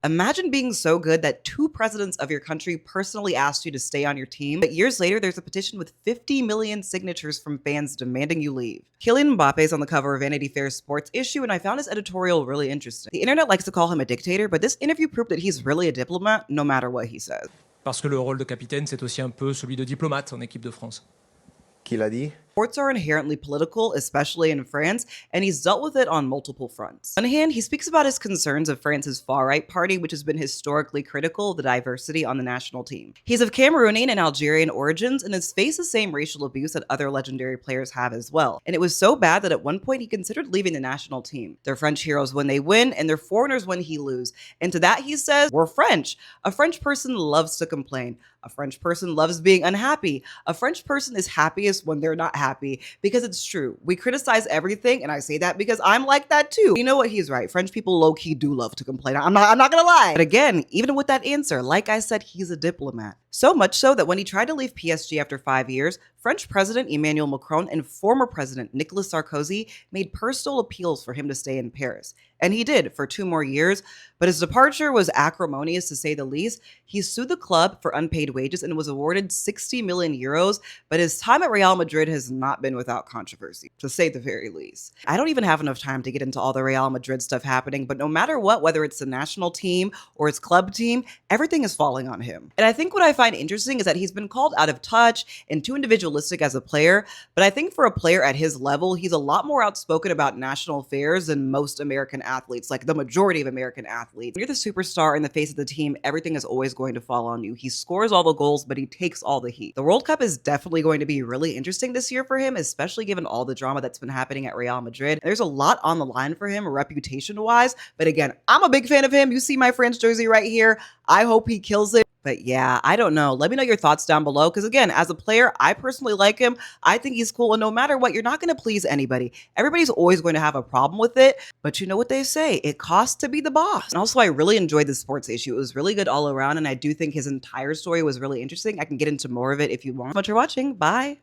Imagine being so good that two presidents of your country personally asked you to stay on your team, but years later, there's a petition with 50 million signatures from fans demanding you leave. Kylian Mbappé is on the cover of Vanity Fair's sports issue, and I found his editorial really interesting. The internet likes to call him a dictator, but this interview proved that he's really a diplomat no matter what he says. Parce que le rôle de capitaine, c'est aussi un peu celui de diplomate en équipe de France. Qui l'a dit? Sports are inherently political, especially in France, and he's dealt with it on multiple fronts. On one hand, he speaks about his concerns of France's far-right party, which has been historically critical of the diversity on the national team. He's of Cameroonian and Algerian origins and has faced the same racial abuse that other legendary players have as well. And it was so bad that at one point he considered leaving the national team. They're French heroes when they win, and they're foreigners when he lose. And to that he says, we're French. A French person loves to complain. A French person loves being unhappy. A French person is happiest when they're not happy, because it's true. We criticize everything, and I say that because I'm like that too. You know what? He's right. French people low-key do love to complain. I'm not gonna lie. But again, even with that answer, like I said, he's a diplomat. So much so that when he tried to leave PSG after 5 years, French President Emmanuel Macron and former President Nicolas Sarkozy made personal appeals for him to stay in Paris. And he did for 2 more years, but his departure was acrimonious to say the least. He sued the club for unpaid wages and was awarded 60 million euros, but his time at Real Madrid has not been without controversy, to say the very least. I don't even have enough time to get into all the Real Madrid stuff happening, but no matter what, whether it's the national team or his club team, everything is falling on him. And I think what I find interesting is that he's been called out of touch and too individualistic as a player, but I think for a player at his level, he's a lot more outspoken about national affairs than most American athletes, like the majority of American athletes. When you're the superstar in the face of the team, everything is always going to fall on you. He scores all the goals, but he takes all the heat. The World Cup is definitely going to be really interesting this year for him, especially given all the drama that's been happening at Real Madrid. There's a lot on the line for him reputation-wise, but again, I'm a big fan of him. You see my France jersey right here. I hope he kills it. But yeah, I don't know. Let me know your thoughts down below. Because again, as a player, I personally like him. I think he's cool. And no matter what, you're not going to please anybody. Everybody's always going to have a problem with it. But you know what they say, it costs to be the boss. And also, I really enjoyed the sports issue. It was really good all around. And I do think his entire story was really interesting. I can get into more of it if you want. Thanks so much for watching. Bye.